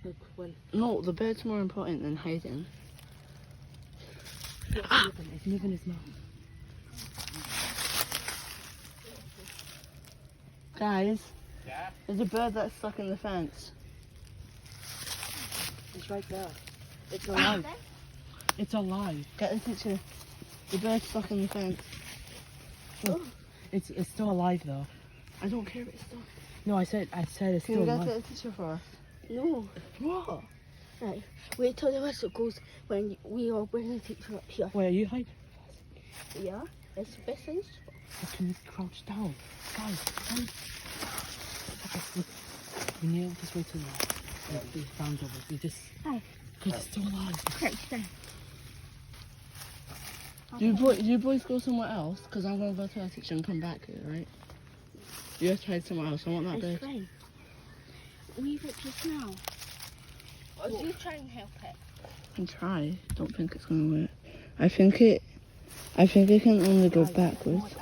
Look, well. No, the bird's more important than hiding. It's moving his mouth. Guys, there's a bird that's stuck in the fence. It's right there. It's alive. It's alive. Get the picture. The bird's stuck in the fence. Look, it's still alive though. I don't care if it's stuck. No, I said it's Can still you guys alive. get a picture for us? No. What? Right. Wait till the whistle goes when we are bringing the teacher up here. Wait, are you hiding? Yeah? It's the best thing. Can you crouch down? Guys, come. Okay, look. We need to just wait till the sound's over. We just. Hi. Because it's still alive. Crouch down. Do you boys go somewhere else? Because I'm going to go to our teacher and come back here, right? You have to hide somewhere else. I want that bird. It's fine. Leave it just now. Or do you try and help it? I can try. Don't think it's going to work. I think it can only go backwards.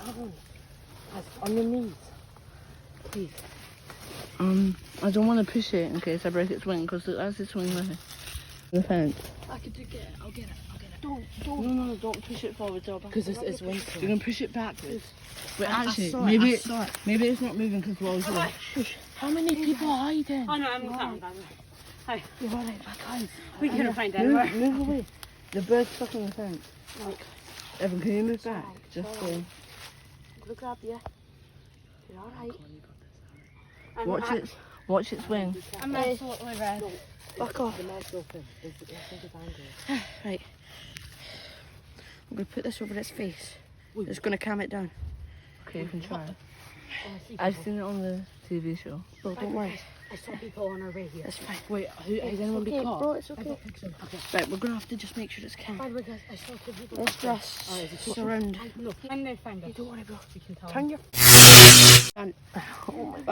On your knees. Please. I don't want to push it in case I break its wing because as it's swinging there. The fence. I could get it. I'll get it. No, don't push it forward or back. Because it's winter. You're going to push it backwards. Wait, I actually, saw it, maybe I saw it. maybe it's not moving because Lo's there. How many people are hiding? Oh no, I'm coming. Hi. You're right, my guys. We couldn't find anywhere. Move away. The bird's stuck in the fence. Evan, can you move back? Just so. I'm gonna grab you. You're alright. Watch its wing. I'm absolutely red. Back off. The mouth's open. It's angry. Right. I'm gonna put this over its face. It's gonna calm it down. Okay, you can try. I've seen it on the TV show. Bro, don't worry. I saw people on our way here. It's fine. Wait, has anyone been caught? Bro, it's okay. Right, we're gonna have to just make sure it's calm. By the way, guys, I saw two people. Let's just surround. Look, when they find us, Don't worry, bro. we can tell Turn them. your.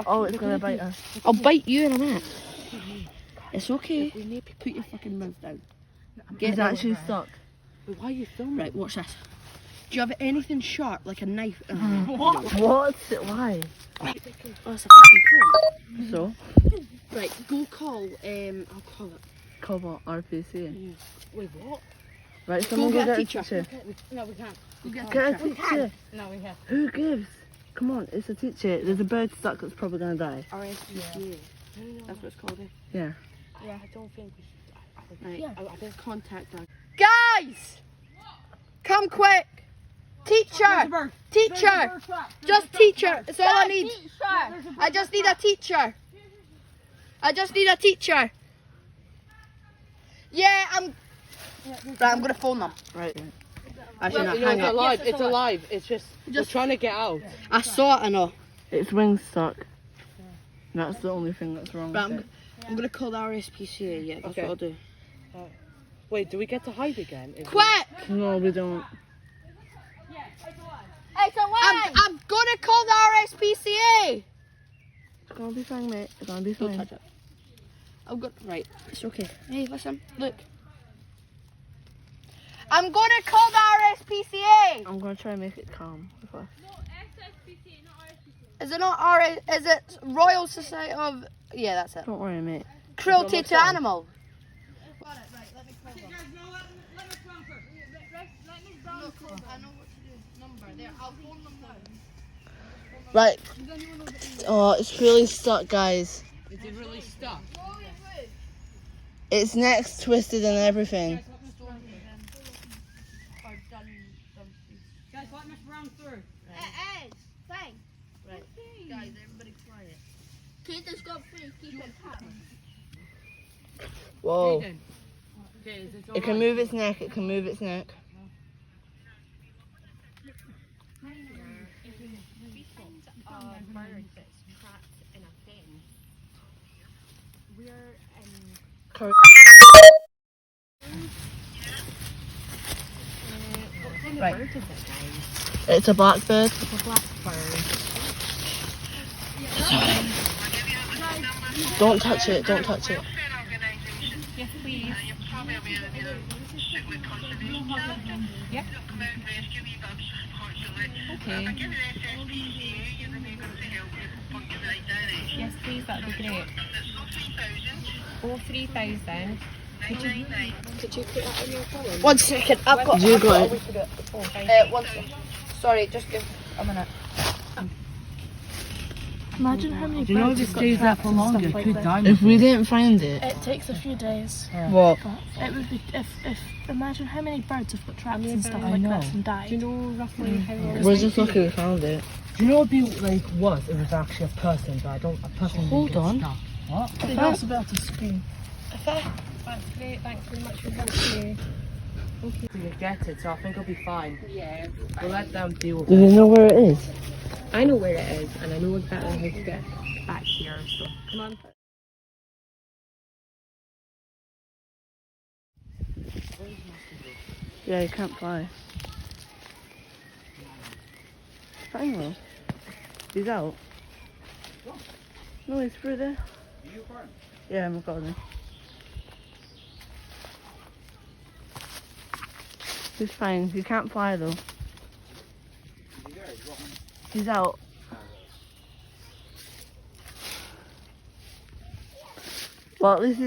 Oh, it's gonna bite us. I'll bite you in a minute. It's okay. We need to put your fucking mouth down. It's actually stuck. Wait, why are you filming? Right, watch this. Do you have anything sharp, like a knife? What? Why? Oh, it's a fucking prompt. So? Right, go call, I'll call it. Call what? RPC. Wait, what? Right, someone get go a get a teacher. teacher. No, we can't. Get a teacher. No, we have. Who gives? Come on, it's a teacher. There's a bird stuck that's probably gonna die. RSPCA. That's what it's called, eh? Yeah. Yeah, I don't think we should. Right. I think Contact us. Guys! Come quick! Teacher! Teacher! Just teacher! It's all I need. I just need a teacher. I just need a teacher. Yeah, right, I'm gonna phone them. Right. Actually, no, no, hang it's up. alive. It's alive. It's just we're trying to get out. I saw it, I know. Its wing's stuck. That's the only thing that's wrong But with it. I'm gonna call the RSPCA, yeah, that's Okay. what I'll do. Wait, do we get to hide again? Quick! No, we don't. I'm gonna call the RSPCA! It's gonna be fine, mate. It's gonna be Don't fine. touch it. I'm good. Right, it's okay. Hey, listen, look. I'm gonna call the RSPCA! I'm gonna try and make it calm. Is it not RS? Is it Royal Society of? Yeah, that's it. Don't worry, mate. Cruelty to animals. Right. Oh, it's really stuck, guys. Is it really stuck? Its neck's twisted and everything. Guys, let me run through. Fine. Right. Guys, everybody quiet. Kate has got free. Keep it calm. Whoa. Jaden. Okay, is it It can move its neck. It can move its neck. Correct. Right. It's a blackbird. Don't touch it. Don't touch it. Yes, please. Yeah. Okay. Yes, please, that'd be great. 3,000. Could you put that in your phone? 1 second. I've got. You got it. Oh, thank you. 1 second. Sorry, just give a minute. Imagine how many birds have got trapped and stuff like that. If we didn't find it, It takes a few days. what? But it would be if imagine how many birds have got trapped and stuff I like know. this and died. Do you know roughly how long? We're just lucky we found it. Do you know what it'd be like worse if it was actually a person, but I don't. A person. Hold on. What? They'd also be able to scream. That's great. Thanks very much for helping me. To get it, so I think it'll be fine. Yeah. We'll let them deal with Do you it. know where it is? I know where it is, and I know exactly how to get back here. So come on. Yeah, you can't fly. Hang on. He's out. No, he's through there. Yeah, I'm recording. He's fine. He can't fly though. He's out. Well, at least he's